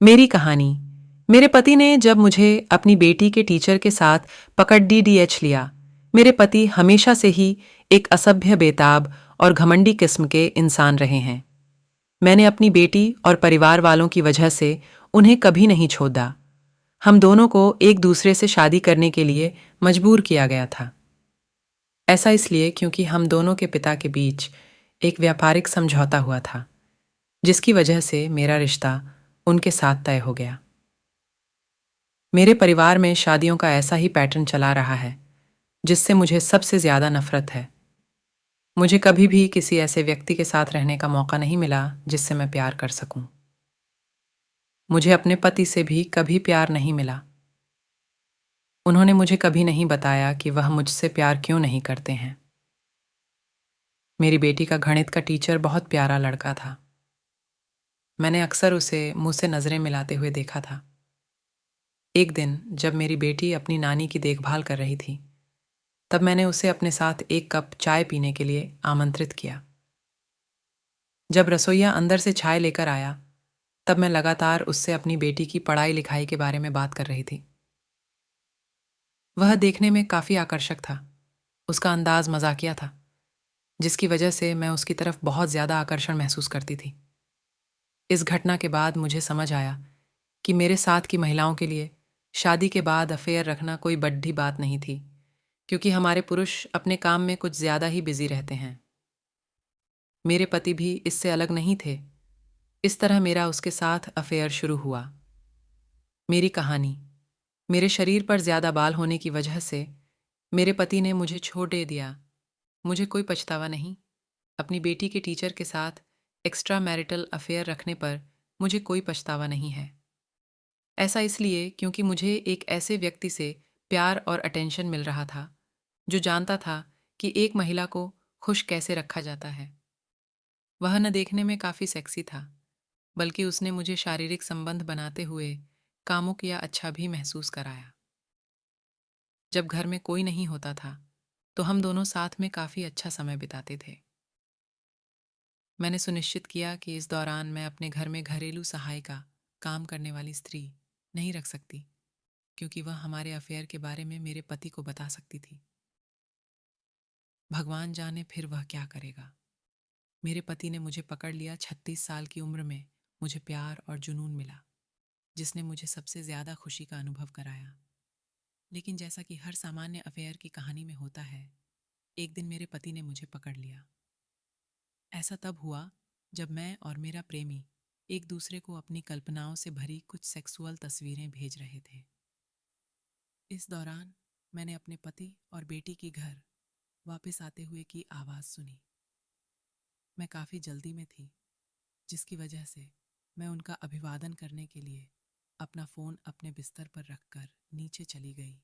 मेरी कहानी। मेरे पति ने जब मुझे अपनी बेटी के टीचर के साथ पकड़ डीडीएच लिया। मेरे पति हमेशा से ही एक असभ्य, बेताब और घमंडी किस्म के इंसान रहे हैं। मैंने अपनी बेटी और परिवार वालों की वजह से उन्हें कभी नहीं छोड़ा। हम दोनों को एक दूसरे से शादी करने के लिए मजबूर किया गया था। ऐसा इसलिए क्योंकि हम दोनों के पिता के बीच एक व्यापारिक समझौता हुआ था, जिसकी वजह से मेरा रिश्ता उनके साथ तय हो गया। मेरे परिवार में शादियों का ऐसा ही पैटर्न चला रहा है, जिससे मुझे सबसे ज्यादा नफरत है। मुझे कभी भी किसी ऐसे व्यक्ति के साथ रहने का मौका नहीं मिला जिससे मैं प्यार कर सकूं। मुझे अपने पति से भी कभी प्यार नहीं मिला। उन्होंने मुझे कभी नहीं बताया कि वह मुझसे प्यार क्यों नहीं करते हैं। मेरी बेटी का गणित का टीचर बहुत प्यारा लड़का था। मैंने अक्सर उसे मुझसे नजरें मिलाते हुए देखा था। एक दिन जब मेरी बेटी अपनी नानी की देखभाल कर रही थी, तब मैंने उसे अपने साथ एक कप चाय पीने के लिए आमंत्रित किया। जब रसोइया अंदर से चाय लेकर आया, तब मैं लगातार उससे अपनी बेटी की पढ़ाई लिखाई के बारे में बात कर रही थी। वह देखने में काफी आकर्षक था। उसका अंदाज मजाकिया था, जिसकी वजह से मैं उसकी तरफ बहुत ज्यादा आकर्षण महसूस करती थी। इस घटना के बाद मुझे समझ आया कि मेरे साथ की महिलाओं के लिए शादी के बाद अफेयर रखना कोई बड़ी बात नहीं थी, क्योंकि हमारे पुरुष अपने काम में कुछ ज्यादा ही बिजी रहते हैं। मेरे पति भी इससे अलग नहीं थे। इस तरह मेरा उसके साथ अफेयर शुरू हुआ। मेरी कहानी। मेरे शरीर पर ज्यादा बाल होने की वजह से मेरे पति ने मुझे छोड़ दे दिया। मुझे कोई पछतावा नहीं। अपनी बेटी के टीचर के साथ एक्स्ट्रा मैरिटल अफेयर रखने पर मुझे कोई पछतावा नहीं है। ऐसा इसलिए क्योंकि मुझे एक ऐसे व्यक्ति से प्यार और अटेंशन मिल रहा था, जो जानता था कि एक महिला को खुश कैसे रखा जाता है। वह न देखने में काफी सेक्सी था, बल्कि उसने मुझे शारीरिक संबंध बनाते हुए कामुक या अच्छा भी महसूस कराया। जब घर में कोई नहीं होता था, तो हम दोनों साथ में काफी अच्छा समय बिताते थे। मैंने सुनिश्चित किया कि इस दौरान मैं अपने घर में घरेलू सहायिका, काम करने वाली स्त्री नहीं रख सकती, क्योंकि वह हमारे अफेयर के बारे में मेरे पति को बता सकती थी। भगवान जाने फिर वह क्या करेगा। मेरे पति ने मुझे पकड़ लिया। 36 साल की उम्र में मुझे प्यार और जुनून मिला, जिसने मुझे सबसे ज्यादा खुशी का अनुभव कराया। लेकिन जैसा कि हर सामान्य अफेयर की कहानी में होता है, एक दिन मेरे पति ने मुझे पकड़ लिया। ऐसा तब हुआ जब मैं और मेरा प्रेमी एक दूसरे को अपनी कल्पनाओं से भरी कुछ सेक्सुअल तस्वीरें भेज रहे थे। इस दौरान मैंने अपने पति और बेटी की घर वापस आते हुए की आवाज़ सुनी। मैं काफ़ी जल्दी में थी, जिसकी वजह से मैं उनका अभिवादन करने के लिए अपना फ़ोन अपने बिस्तर पर रखकर नीचे चली गई।